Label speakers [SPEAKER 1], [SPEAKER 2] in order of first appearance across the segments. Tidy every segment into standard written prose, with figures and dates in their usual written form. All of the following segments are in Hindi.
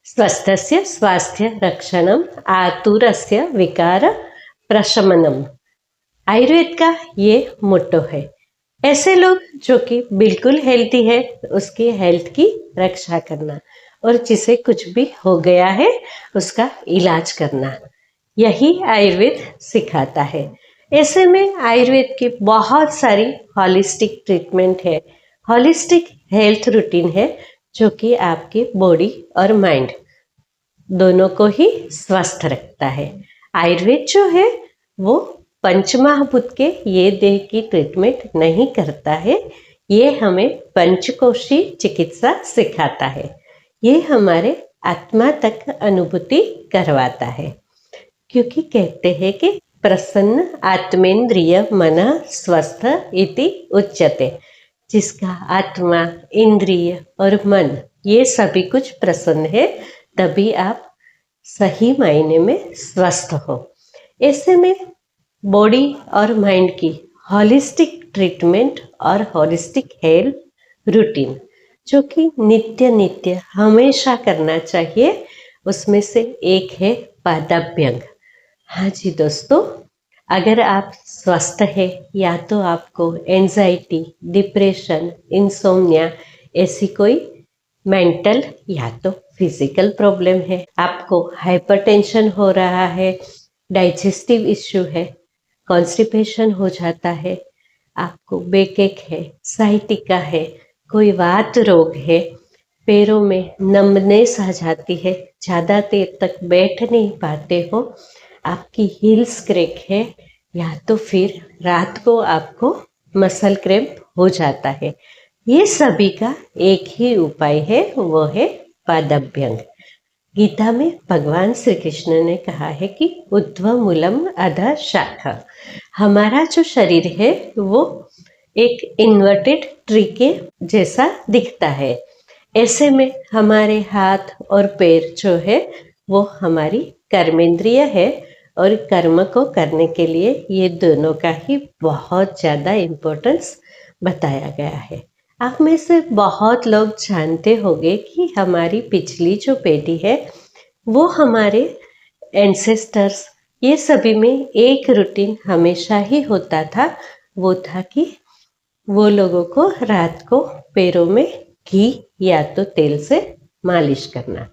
[SPEAKER 1] स्वस्थस्य स्वास्थ्य रक्षणम आतुरस्य विकार प्रशमनम। आयुर्वेद का ये मोटो है। ऐसे लोग जो कि बिल्कुल हेल्थी है उसकी हेल्थ की रक्षा करना और जिसे कुछ भी हो गया है उसका इलाज करना, यही आयुर्वेद सिखाता है। ऐसे में आयुर्वेद की बहुत सारी हॉलिस्टिक ट्रीटमेंट है, हॉलिस्टिक हेल्थ रूटीन है जो कि आपकी बॉडी और माइंड दोनों को ही स्वस्थ रखता है। आयुर्वेद जो है वो पंचमहाभूत के ये देह की ट्रीटमेंट नहीं करता है, ये हमें पंचकोशी चिकित्सा सिखाता है। ये हमारे आत्मा तक अनुभूति करवाता है, क्योंकि कहते हैं कि प्रसन्न आत्मेंद्रिय मन स्वस्थ इति उच्यते। जिसका आत्मा, इंद्रिय और मन ये सभी कुछ प्रसन्न है, तभी आप सही मायने में स्वस्थ हो। ऐसे में बॉडी और माइंड की हॉलिस्टिक ट्रीटमेंट और हॉलिस्टिक हेल्थ रूटीन जो कि नित्य नित्य हमेशा करना चाहिए, उसमें से एक है पादाभ्यंग। हाँ जी दोस्तों, अगर आप स्वस्थ है या तो आपको एंजाइटी, डिप्रेशन, इंसोम्निया ऐसी कोई मेंटल या तो फिजिकल प्रॉब्लम है, आपको हाइपरटेंशन हो रहा है, डाइजेस्टिव इश्यू है, कॉन्स्टिपेशन हो जाता है, आपको बैकएक है, साइटिका है, कोई वात रोग है, पैरों में नमनेस आ जाती है, ज़्यादा देर तक बैठ नहीं पाते हो, आपकी हील्स क्रैक है, या तो फिर रात को आपको मसल क्रैम्प हो जाता है, ये सभी का एक ही उपाय है, वो है पादाभ्यंग। गीता में भगवान श्री कृष्ण ने कहा है कि ऊर्ध्व मूलम अधः शाखा। हमारा जो शरीर है वो एक इन्वर्टेड ट्री के जैसा दिखता है। ऐसे में हमारे हाथ और पैर जो है वो हमारी कर्मेंद्रिय है और कर्म को करने के लिए ये दोनों का ही बहुत ज़्यादा इम्पोर्टेंस बताया गया है। आप में से बहुत लोग जानते होंगे कि हमारी पिछली जो पीढ़ी है वो हमारे एंसेस्टर्स, ये सभी में एक रूटीन हमेशा ही होता था, वो था कि वो लोगों को रात को पैरों में घी या तो तेल से मालिश करना।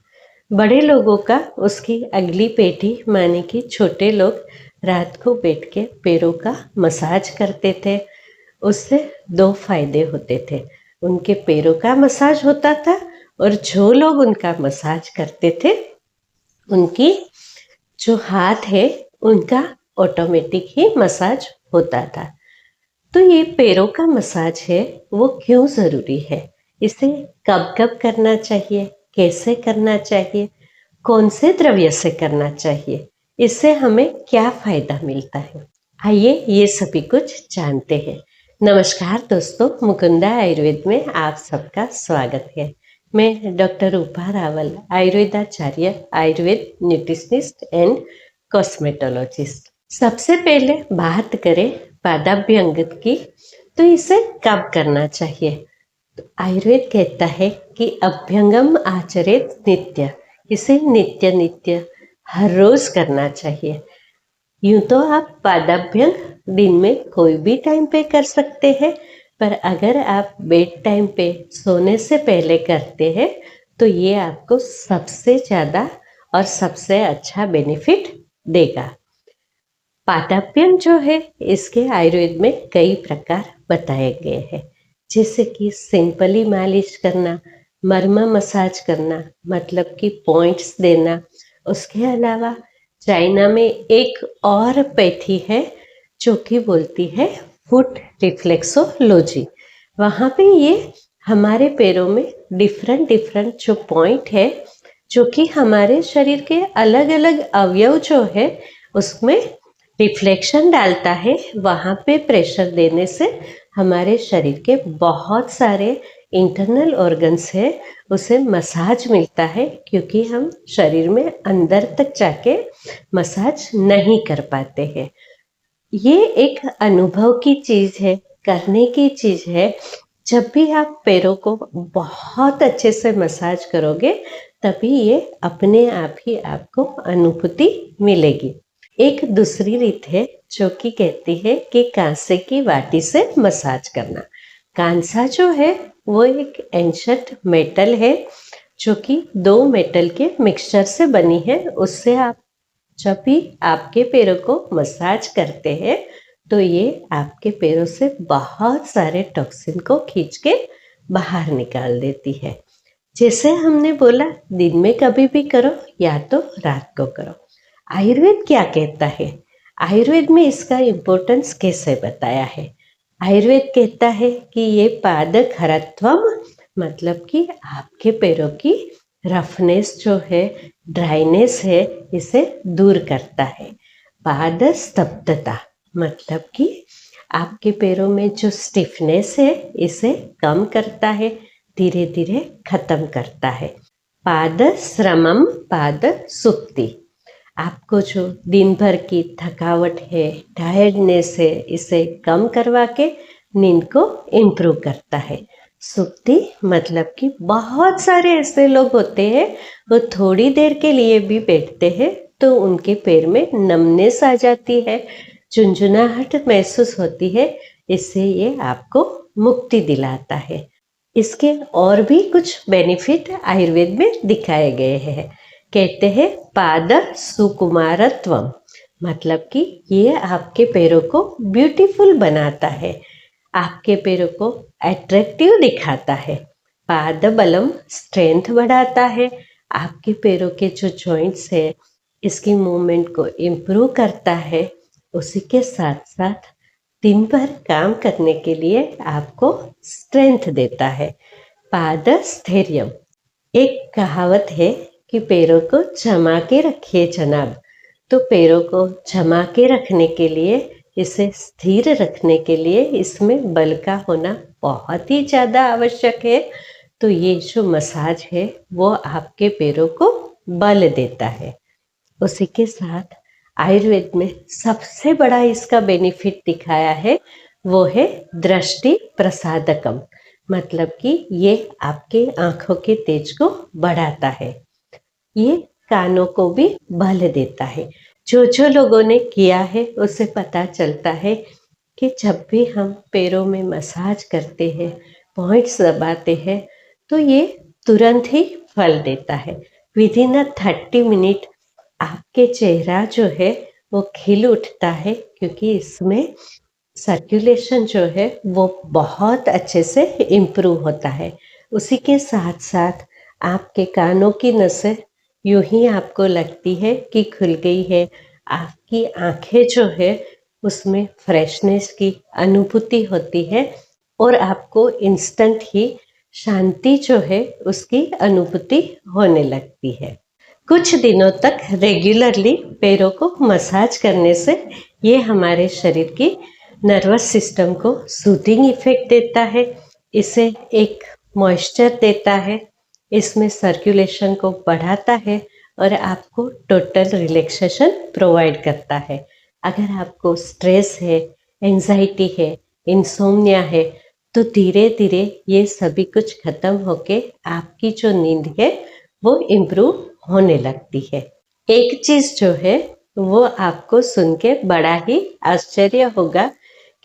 [SPEAKER 1] बड़े लोगों का, उसकी अगली पीढ़ी माने कि छोटे लोग रात को बैठ के पैरों का मसाज करते थे। उससे दो फायदे होते थे, उनके पैरों का मसाज होता था और जो लोग उनका मसाज करते थे उनकी जो हाथ है उनका ऑटोमेटिक ही मसाज होता था। तो ये पैरों का मसाज है वो क्यों ज़रूरी है, इसे कब कब करना चाहिए, कैसे करना चाहिए, कौन से द्रव्य से करना चाहिए, इससे हमें क्या फ़ायदा मिलता है, आइए ये सभी कुछ जानते हैं। नमस्कार दोस्तों, मुकुंदा आयुर्वेद में आप सबका स्वागत है। मैं डॉक्टर रूपा रावल, आयुर्वेदाचार्य, आयुर्वेद न्यूट्रिशनिस्ट एंड कॉस्मेटोलॉजिस्ट। सबसे पहले बात करें पादाभ्यंग की, तो इसे कब करना चाहिए। तो आयुर्वेद कहता है कि अभ्यंगम आचरेत नित्य, इसे नित्य नित्य हर रोज करना चाहिए। यूं तो आप पादाभ्यंग दिन में कोई भी टाइम पे कर सकते हैं, पर अगर आप बेड टाइम पे सोने से पहले करते हैं तो ये आपको सबसे ज़्यादा और सबसे अच्छा बेनिफिट देगा। पादाभ्यंग जो है इसके आयुर्वेद में कई प्रकार बताए गए हैं, जैसे कि सिंपली मालिश करना, मर्म मसाज करना, मतलब कि पॉइंट्स देना। उसके अलावा चाइना में एक और पैथी है जो कि बोलती है फुट रिफ्लेक्सोलॉजी। वहाँ पे ये हमारे पैरों में डिफरेंट डिफरेंट जो पॉइंट है जो कि हमारे शरीर के अलग अलग अवयव जो है उसमें रिफ्लेक्शन डालता है, वहाँ पे प्रेशर देने से हमारे शरीर के बहुत सारे इंटरनल ऑर्गन्स है उसे मसाज मिलता है, क्योंकि हम शरीर में अंदर तक जाके मसाज नहीं कर पाते हैं। ये एक अनुभव की चीज़ है, करने की चीज़ है। जब भी आप पैरों को बहुत अच्छे से मसाज करोगे तभी ये अपने आप ही आपको अनुभूति मिलेगी। एक दूसरी रीत है जो कि कहती है कि कांसे की वाटी से मसाज करना। कांसा जो है वो एक एंशंट मेटल है जो कि दो मेटल के मिक्सचर से बनी है। उससे आप जब भी आपके पैरों को मसाज करते हैं तो ये आपके पैरों से बहुत सारे टॉक्सिन को खींच के बाहर निकाल देती है। जैसे हमने बोला, दिन में कभी भी करो या तो रात को करो। आयुर्वेद क्या कहता है? आयुर्वेद में इसका इम्पोर्टेंस कैसे बताया है? आयुर्वेद कहता है कि ये पाद खरत्वम, मतलब कि आपके पैरों की रफनेस जो है, ड्राइनेस है, इसे दूर करता है। पाद स्तब्धता, मतलब कि आपके पैरों में जो स्टिफनेस है इसे कम करता है, धीरे धीरे खत्म करता है। पाद श्रमम पाद सुप्ति, आपको जो दिन भर की थकावट है, टायर्डनेस है, इसे कम करवा के नींद को इम्प्रूव करता है। सुप्ति मतलब कि बहुत सारे ऐसे लोग होते हैं वो थोड़ी देर के लिए भी बैठते हैं तो उनके पैर में नमनेस आ जाती है, झुंझुनाहट महसूस होती है। इससे ये आपको मुक्ति दिलाता है। इसके और भी कुछ बेनिफिट आयुर्वेद में दिखाए गए हैं। कहते हैं पाद सुकुमारत्वम, मतलब कि ये आपके पैरों को ब्यूटीफुल बनाता है, आपके पैरों को अट्रैक्टिव दिखाता है। पाद बलम, स्ट्रेंथ बढ़ाता है, आपके पैरों के जो जॉइंट्स है इसकी मूवमेंट को इम्प्रूव करता है। उसी के साथ साथ दिन भर काम करने के लिए आपको स्ट्रेंथ देता है। पाद स्थैर्यम, एक कहावत है कि पैरों को जमा के रखिए जनाब। तो पैरों को जमा के रखने के लिए, इसे स्थिर रखने के लिए इसमें बल का होना बहुत ही ज़्यादा आवश्यक है। तो ये जो मसाज है वो आपके पैरों को बल देता है। उसी के साथ आयुर्वेद में सबसे बड़ा इसका बेनिफिट दिखाया है वो है दृष्टि प्रसादकम, मतलब कि ये आपके आंखों के तेज को बढ़ाता है। ये कानों को भी बल देता है। जो लोगों ने किया है उसे पता चलता है कि जब भी हम पैरों में मसाज करते हैं, पॉइंट्स दबाते हैं, तो ये तुरंत ही फल देता है। विद इन 30 मिनट आपके चेहरा जो है वो खिल उठता है, क्योंकि इसमें सर्कुलेशन जो है वो बहुत अच्छे से इम्प्रूव होता है। उसी के साथ साथ आपके कानों की नसें यूं ही आपको लगती है कि खुल गई है। आपकी आंखें जो है उसमें फ्रेशनेस की अनुभूति होती है और आपको इंस्टेंट ही शांति जो है उसकी अनुभूति होने लगती है। कुछ दिनों तक रेगुलरली पैरों को मसाज करने से ये हमारे शरीर की नर्वस सिस्टम को सूदिंग इफेक्ट देता है, इसे एक मॉइस्चर देता है, इसमें सर्कुलेशन को बढ़ाता है और आपको टोटल रिलैक्सेशन प्रोवाइड करता है। अगर आपको स्ट्रेस है, एंजाइटी है, इंसोम्निया है, तो धीरे धीरे ये सभी कुछ खत्म होके आपकी जो नींद है वो इम्प्रूव होने लगती है। एक चीज जो है वो आपको सुन के बड़ा ही आश्चर्य होगा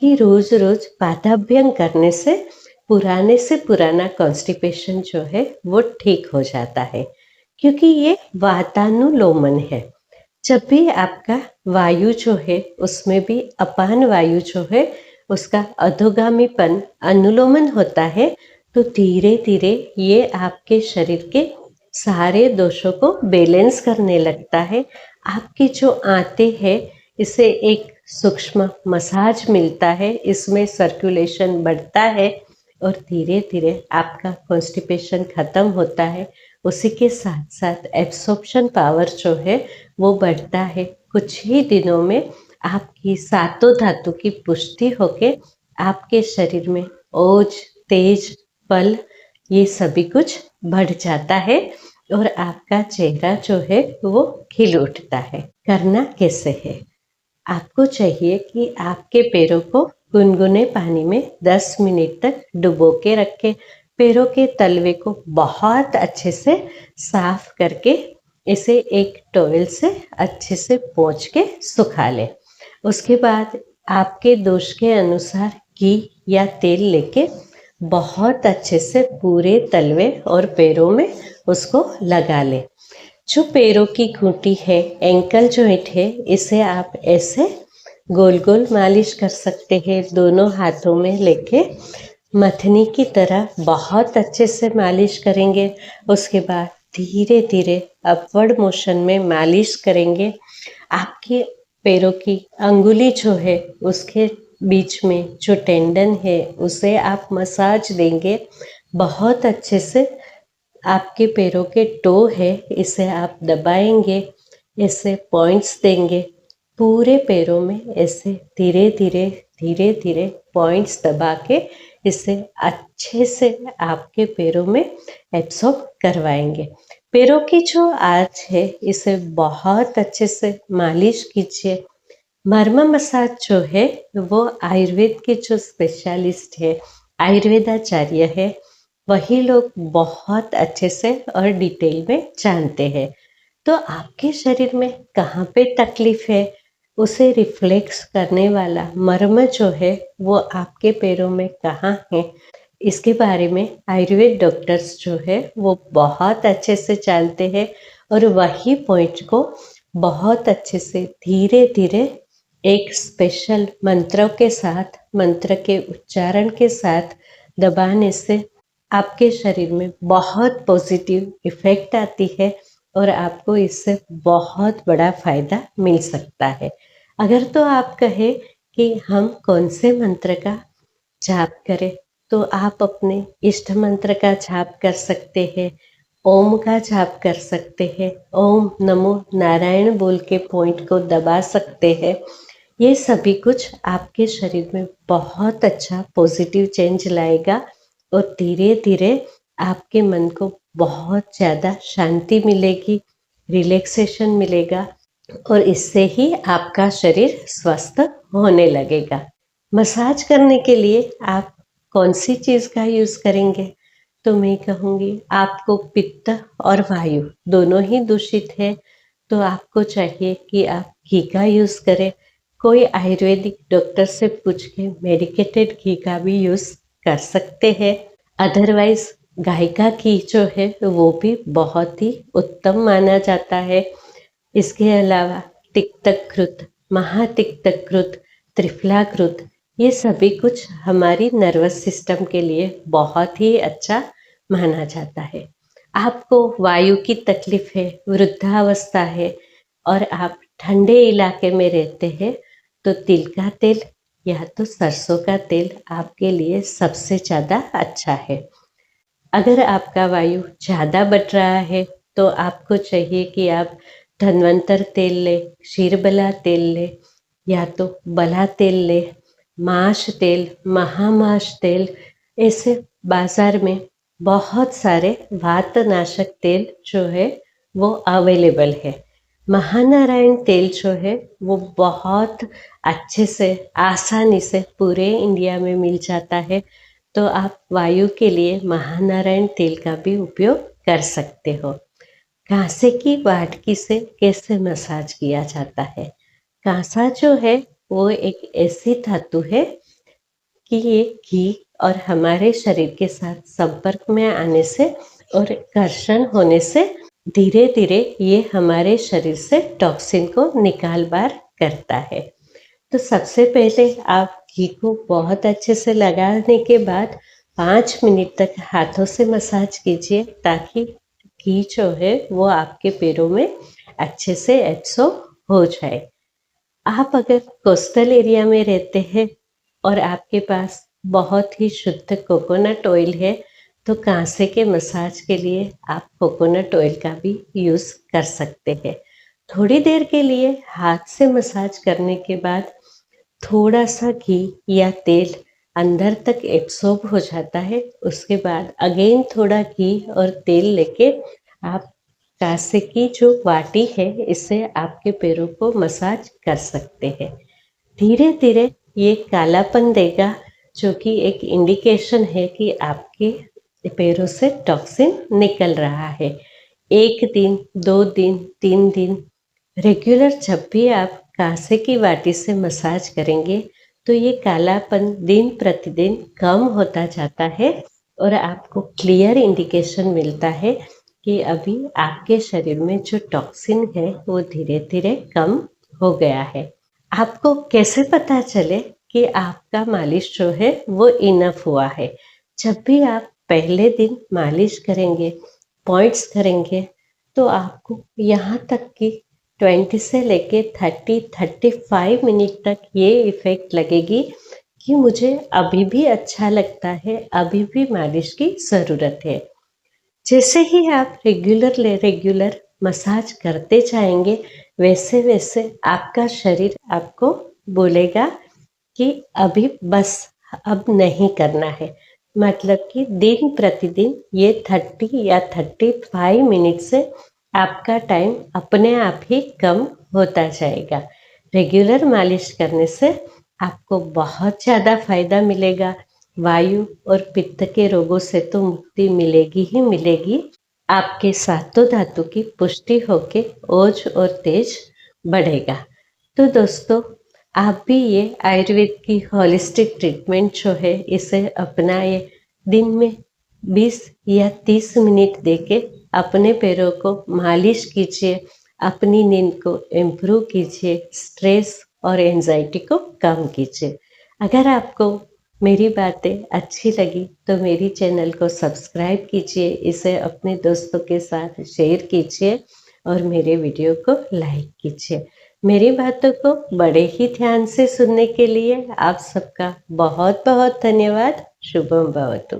[SPEAKER 1] कि रोज रोज पादाभ्यंग करने से पुराना कॉन्स्टिपेशन जो है वो ठीक हो जाता है, क्योंकि ये वातानुलोमन है। जब भी आपका वायु जो है उसमें भी अपान वायु जो है उसका अधोगामीपन अनुलोमन होता है, तो धीरे धीरे ये आपके शरीर के सारे दोषों को बैलेंस करने लगता है। आपकी जो आंतें हैं इसे एक सूक्ष्म मसाज मिलता है, इसमें सर्कुलेशन बढ़ता है और धीरे धीरे आपका कॉन्स्टिपेशन खत्म होता है। उसी के साथ साथ एब्सॉर्प्शन पावर जो है वो बढ़ता है। कुछ ही दिनों में आपकी सातों धातु की पुष्टि होके आपके शरीर में ओज, तेज, बल ये सभी कुछ बढ़ जाता है और आपका चेहरा जो है वो खिल उठता है। करना कैसे है? आपको चाहिए कि आपके पैरों को गुनगुने पानी में 10 मिनट तक डुबो के रखें। पैरों के तलवे को बहुत अच्छे से साफ करके इसे एक टॉवेल से अच्छे से पोंछ के सुखा लें। उसके बाद आपके दोष के अनुसार घी या तेल लेके बहुत अच्छे से पूरे तलवे और पैरों में उसको लगा लें। जो पैरों की घूंटी है, एंकल जॉइंट है, इसे आप ऐसे गोल गोल मालिश कर सकते हैं। दोनों हाथों में लेके मथनी की तरह बहुत अच्छे से मालिश करेंगे। उसके बाद धीरे धीरे अपवर्ड मोशन में मालिश करेंगे। आपके पैरों की अंगुली जो है उसके बीच में जो टेंडन है उसे आप मसाज देंगे बहुत अच्छे से। आपके पैरों के टो है इसे आप दबाएंगे, इसे पॉइंट्स देंगे पूरे पैरों में। ऐसे धीरे धीरे पॉइंट्स दबा के इसे अच्छे से आपके पैरों में एब्सॉर्ब करवाएंगे। पैरों की जो आंच है इसे बहुत अच्छे से मालिश कीजिए। मर्म मसाज जो है वो आयुर्वेद के जो स्पेशलिस्ट है, आयुर्वेदाचार्य है, वही लोग बहुत अच्छे से और डिटेल में जानते हैं। तो आपके शरीर में कहाँ पे तकलीफ है उसे रिफ्लेक्स करने वाला मर्म जो है वो आपके पैरों में कहाँ है, इसके बारे में आयुर्वेद डॉक्टर्स जो है वो बहुत अच्छे से जानते हैं और वही पॉइंट को बहुत अच्छे से धीरे धीरे एक स्पेशल मंत्रों के साथ, मंत्र के उच्चारण के साथ दबाने से आपके शरीर में बहुत पॉजिटिव इफेक्ट आती है और आपको इससे बहुत बड़ा फायदा मिल सकता है। अगर तो आप कहें कि हम कौन से मंत्र का जाप करें, तो आप अपने इष्ट मंत्र का जाप कर सकते हैं, ओम का जाप कर सकते हैं, ओम नमो नारायण बोल के पॉइंट को दबा सकते हैं। ये सभी कुछ आपके शरीर में बहुत अच्छा पॉजिटिव चेंज लाएगा और धीरे धीरे आपके मन को बहुत ज़्यादा शांति मिलेगी, रिलैक्सेशन मिलेगा और इससे ही आपका शरीर स्वस्थ होने लगेगा। मसाज करने के लिए आप कौन सी चीज़ का यूज़ करेंगे, तो मैं कहूँगी आपको पित्त और वायु दोनों ही दूषित है, तो आपको चाहिए कि आप घी का यूज़ करें। कोई आयुर्वेदिक डॉक्टर से पूछ के मेडिकेटेड घी का भी यूज़ कर सकते हैं। अदरवाइज गाय का घी जो है वो भी बहुत ही उत्तम माना जाता है। इसके अलावा तिक्तकृत, महातिक्तकृत, त्रिफलाकृत, ये सभी कुछ हमारी नर्वस सिस्टम के लिए बहुत ही अच्छा माना जाता है। आपको वायु की तकलीफ है, वृद्धावस्था है और आप ठंडे इलाके में रहते हैं, तो तिल का तेल या तो सरसों का तेल आपके लिए सबसे ज़्यादा अच्छा है। अगर आपका वायु ज़्यादा बढ़ रहा है तो आपको चाहिए कि आप धन्वंतर तेल लें, क्षीरबला तेल लें या तो बला तेल लें, माश तेल, महामाश तेल, ऐसे बाज़ार में बहुत सारे वातनाशक तेल जो है वो अवेलेबल है। महानारायण तेल जो है वो बहुत अच्छे से आसानी से पूरे इंडिया में मिल जाता है, तो आप वायु के लिए महानारायण तेल का भी उपयोग कर सकते हो। कांसे की वाटकी से कैसे मसाज किया जाता है? कांसा जो है वो एक ऐसी धातु है कि ये घी और हमारे शरीर के साथ संपर्क में आने से और घर्षण होने से धीरे धीरे ये हमारे शरीर से टॉक्सिन को निकाल बाहर करता है। तो सबसे पहले आप घी को बहुत अच्छे से लगाने के बाद 5 मिनट तक हाथों से मसाज कीजिए ताकि घी जो है वो आपके पैरों में अच्छे से एब्सॉर्ब हो जाए। आप अगर कोस्टल एरिया में रहते हैं और आपके पास बहुत ही शुद्ध कोकोनट ऑयल है, तो कांसे के मसाज के लिए आप कोकोनट ऑयल का भी यूज़ कर सकते हैं। थोड़ी देर के लिए हाथ से मसाज करने के बाद थोड़ा सा घी या तेल अंदर तक एब्सॉर्ब हो जाता है। उसके बाद अगेन थोड़ा घी और तेल लेके आप कांसे की जो वाटी है इससे आपके पैरों को मसाज कर सकते हैं। धीरे धीरे ये कालापन देगा, जो कि एक इंडिकेशन है कि आपके पैरों से टॉक्सिन निकल रहा है। 1 दिन, 2 दिन, 3 दिन रेगुलर जब भी आप कांसे की वाटी से मसाज करेंगे तो ये कालापन दिन प्रतिदिन कम होता जाता है और आपको क्लियर इंडिकेशन मिलता है कि अभी आपके शरीर में जो टॉक्सिन है वो धीरे धीरे कम हो गया है। आपको कैसे पता चले कि आपका मालिश जो है वो इनफ हुआ है? जब भी आप पहले दिन मालिश करेंगे, पॉइंट्स करेंगे, तो आपको यहाँ तक कि 20 से लेके 30-35 मिनट तक ये इफ़ेक्ट लगेगी कि मुझे अभी भी अच्छा लगता है, अभी भी मालिश की ज़रूरत है। जैसे ही आप रेगुलर मसाज करते जाएंगे, वैसे वैसे आपका शरीर आपको बोलेगा कि अभी बस, अब नहीं करना है। मतलब कि दिन प्रतिदिन ये 30 या 35 मिनट से आपका टाइम अपने आप ही कम होता जाएगा। रेगुलर मालिश करने से आपको बहुत ज़्यादा फायदा मिलेगा। वायु और पित्त के रोगों से तो मुक्ति मिलेगी ही मिलेगी। आपके सातों धातु की पुष्टि होके ओज और तेज बढ़ेगा। तो दोस्तों, आप भी ये आयुर्वेद की होलिस्टिक ट्रीटमेंट जो है इसे अपनाए। दिन में 20 या 30 मिनट देके अपने पैरों को मालिश कीजिए, अपनी नींद को इम्प्रूव कीजिए, स्ट्रेस और एंजाइटी को कम कीजिए। अगर आपको मेरी बातें अच्छी लगी तो मेरी चैनल को सब्सक्राइब कीजिए, इसे अपने दोस्तों के साथ शेयर कीजिए और मेरे वीडियो को लाइक कीजिए। मेरी बातों को बड़े ही ध्यान से सुनने के लिए आप सबका बहुत बहुत धन्यवाद। शुभम भवतु।